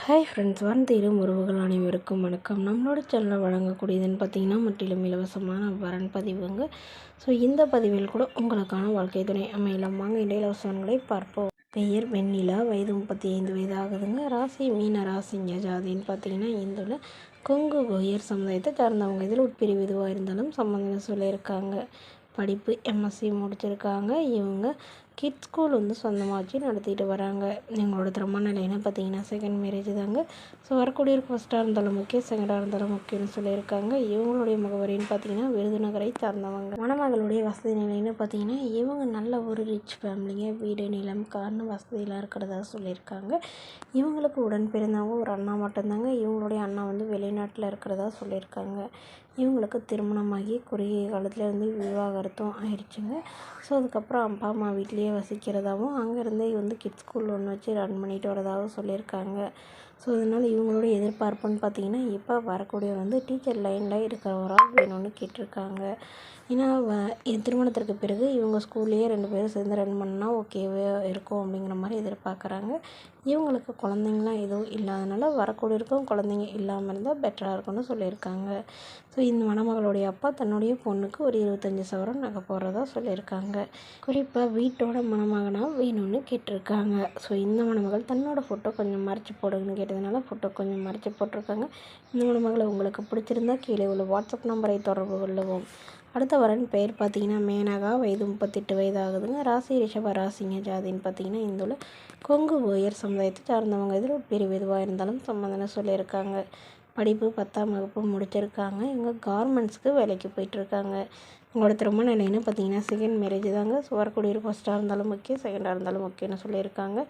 Hi friends, வந்திரும் உறவுகள் அனைவருக்கும் வணக்கம். நம்மளோட சேனலில் வழங்கக்கூடியதுன்னு பார்த்தீங்கன்னா முற்றிலும் இலவசமான வரன் பதிவுங்க. ஸோ இந்த பதிவில் கூட உங்களுக்கான வாழ்க்கை துணை அமையலாம். வாங்க இந்த இலவசங்களை பார்ப்போம். பெயர் வெண்ணிலா, வயது 35 வயது ஆகுதுங்க. ராசி மீன ராசிங்க. ஜாதின்னு பார்த்தீங்கன்னா இந்துல கொங்கு உயர் சமுதாயத்தை சார்ந்தவங்க. இதில் உட்பிரிவு எதுவாக இருந்தாலும் சம்மந்தம் சொல்லியிருக்காங்க. படிப்பு எம்எஸ்சி முடிச்சிருக்காங்க. இவங்க கிட்ஸ் ஸ்கூல் சொந்தமாக வச்சு நடத்திட்டு வராங்க. எங்களோட திருமண நிலைன்னு பார்த்தீங்கன்னா செகண்ட் மேரேஜ் தாங்க. ஸோ வரக்கூடியவருக்கு ஃபஸ்ட்டாக இருந்தாலும் முக்கியம், செகண்டாக இருந்தாலும் முக்கியம்னு சொல்லியிருக்காங்க. இவங்களுடைய முகவரின்னு பார்த்தீங்கன்னா விருதுநகரை சார்ந்தவங்க. மணமகளுடைய வசதி நிலைன்னு பார்த்தீங்கன்னா இவங்க நல்ல ஒரு ரிச் ஃபேமிலிங்க. வீடு, நிலம், கார்னு வசதியெல்லாம் இருக்கிறதா சொல்லியிருக்காங்க. இவங்களுக்கு உடன் பிறந்தவங்க ஒரு அண்ணா மட்டும்தாங்க. இவங்களுடைய அண்ணா வெளிநாட்டில் இருக்கிறதா சொல்லியிருக்காங்க. இவங்களுக்கு திருமணமாகி குறுகிய காலத்தில் விவாகரத்தும் ஆயிடுச்சுங்க. ஸோ அதுக்கப்புறம் அப்பா அம்மா வீட்லேயே வசிக்கிறதாகவும் அங்கேருந்தே கிட்ஸ் ஸ்கூல் ஒன்று வச்சு ரன் பண்ணிட்டு வரதாகவும் சொல்லியிருக்காங்க. ஸோ அதனால் இவங்களோட எதிர்பார்ப்புன்னு பார்த்தீங்கன்னா இப்போ வரக்கூடிய டீச்சர் லைனில் இருக்கிறவராக வேணும்னு கேட்டிருக்காங்க. ஏன்னா என் திருமணத்திற்கு பிறகு இவங்க ஸ்கூல்லேயே 2 பேரும் சேர்ந்து ரன் பண்ணால் ஓகேவே இருக்கும் அப்படிங்கிற மாதிரி எதிர்பார்க்குறாங்க. இவங்களுக்கு குழந்தைங்களாம் எதுவும் இல்லாதனால வரக்கூடியவருக்கும் குழந்தைங்க இல்லாமல் இருந்தால் பெட்டராக இருக்கும்னு சொல்லியிருக்காங்க. ஸோ இந்த மணமகளுடைய அப்பா தன்னுடைய பொண்ணுக்கு ஒரு 25 சவரன் நகை போடுறதா சொல்லியிருக்காங்க. குறிப்பாக வீட்டோட மணமகனாக வேணும்னு கேட்டிருக்காங்க. ஸோ இந்த மணமகள் தன்னோட ஃபோட்டோ கொஞ்சம் மறைச்சி போடுங்கன்னு கேட்டதுனால ஃபோட்டோ கொஞ்சம் மறைச்சி போட்டிருக்காங்க. இந்த மணமகளை உங்களுக்கு பிடிச்சிருந்தா கீழே உள்ள வாட்ஸ்அப் நம்பரை தொடர்பு கொள்ளவும். அடுத்த வரன் பெயர் பார்த்தீங்கன்னா மேனகா, வயது 38 வயது ஆகுதுங்க. ராசி ரிஷப ராசிங்க. ஜாதின்னு பார்த்தீங்கன்னா இந்துல கொங்கு உயர் சமுதாயத்தை சார்ந்தவங்க. இதில் பிரிவு எதுவாக இருந்தாலும் சம்மந்தம் சொல்லியிருக்காங்க. படிப்பு 10ஆம் வகுப்பு முடிச்சிருக்காங்க. இவங்க கார்மெண்ட்ஸ்க்கு வேலைக்கு போயிட்டுருக்காங்க. உங்களோட திருமண நிலைன்னு பார்த்தீங்கன்னா செகண்ட் மேரேஜ் தாங்க. ஸோ வரக்கூடிய ஃபஸ்ட்டாக இருந்தாலும் முக்கியம், செகண்டாக இருந்தாலும் முக்கியம்னு சொல்லியிருக்காங்க.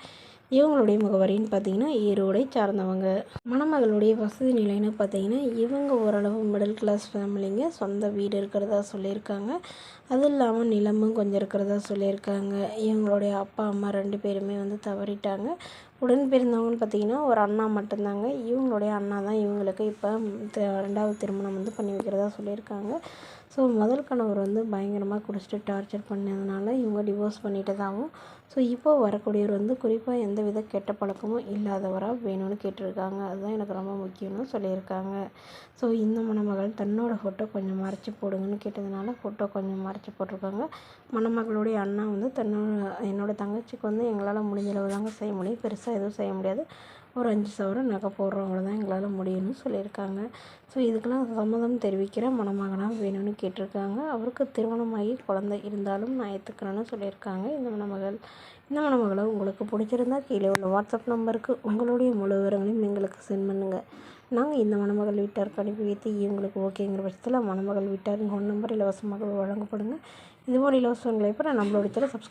இவங்களுடைய முகவரின்னு பார்த்தீங்கன்னா ஈரோடை சார்ந்தவங்க. மணமகளுடைய வசதி நிலைன்னு பார்த்தீங்கன்னா இவங்க ஓரளவு மிடில் கிளாஸ் ஃபேமிலிங்க. சொந்த வீடு இருக்கிறதா சொல்லியிருக்காங்க. அதுவும் இல்லாமல் நிலமும் கொஞ்சம் இருக்கிறதா சொல்லியிருக்காங்க. இவங்களுடைய அப்பா அம்மா 2 பேருமே தவறிட்டாங்க. உடன் பிறந்தவங்கன்னு பார்த்தீங்கன்னா ஒரு அண்ணா மட்டும்தாங்க. இவங்களுடைய அண்ணா தான் இவங்களுக்கு இப்போ 2வது திருமணம் பண்ணி வைக்கிறதா சொல்லியிருக்காங்க. ஸோ முதல் கணவர் பயங்கரமாக குடிச்சிட்டு டார்ச்சர் பண்ணதுனால இவங்க டிவோர்ஸ் பண்ணிட்டதாகவும், ஸோ இப்போது வரக்கூடியவர் குறிப்பாக எந்தவித கெட்ட பழக்கமும் இல்லாதவராக வேணும்னு கேட்டிருக்காங்க. அதுதான் எனக்கு ரொம்ப முக்கியம்னு சொல்லியிருக்காங்க. ஸோ இந்த மணமகள் தன்னோட ஃபோட்டோ கொஞ்சம் மறைச்சி போடுங்கன்னு கேட்டதுனால ஃபோட்டோ கொஞ்சம் மறைச்சி போட்டிருக்காங்க. மணமகளுடைய அண்ணா என்னோடய தங்கச்சிக்கு எங்களால் முடிஞ்சளவு தாங்க செய்ய முடியும், பெருசாக எதுவும் செய்ய முடியாது, ஒரு 5 சவரன் நகை போடுறவங்கள தான் எங்களால் முடியும்னு சொல்லியிருக்காங்க. ஸோ இதுக்கெல்லாம் சம்மதம் தெரிவிக்கிற மணமகனாக வேணும்னு கேட்டிருக்காங்க. அவருக்கு திருமணமாகி குழந்தை இருந்தாலும் நான் ஏற்றுக்கிறேன்னு சொல்லியிருக்காங்க இந்த மணமகளை உங்களுக்கு பிடிச்சிருந்தா கீழே உள்ள வாட்ஸ்அப் நம்பருக்கு உங்களுடைய முழு விவரங்களையும் எங்களுக்கு சென்ட் பண்ணுங்கள். நாங்கள் இந்த மணமகள் வீட்டாருக்கு அனுப்பி வைத்து இவங்களுக்கு ஓகேங்கிற பட்சத்தில் மணமகள் வீட்டார் ஃபோன் நம்பர் இலவசமாக வழங்கப்படுங்க. இதுபோல் இலவசங்களை இப்போ நம்மளோட சேனல் சப்ஸ்கிரைப்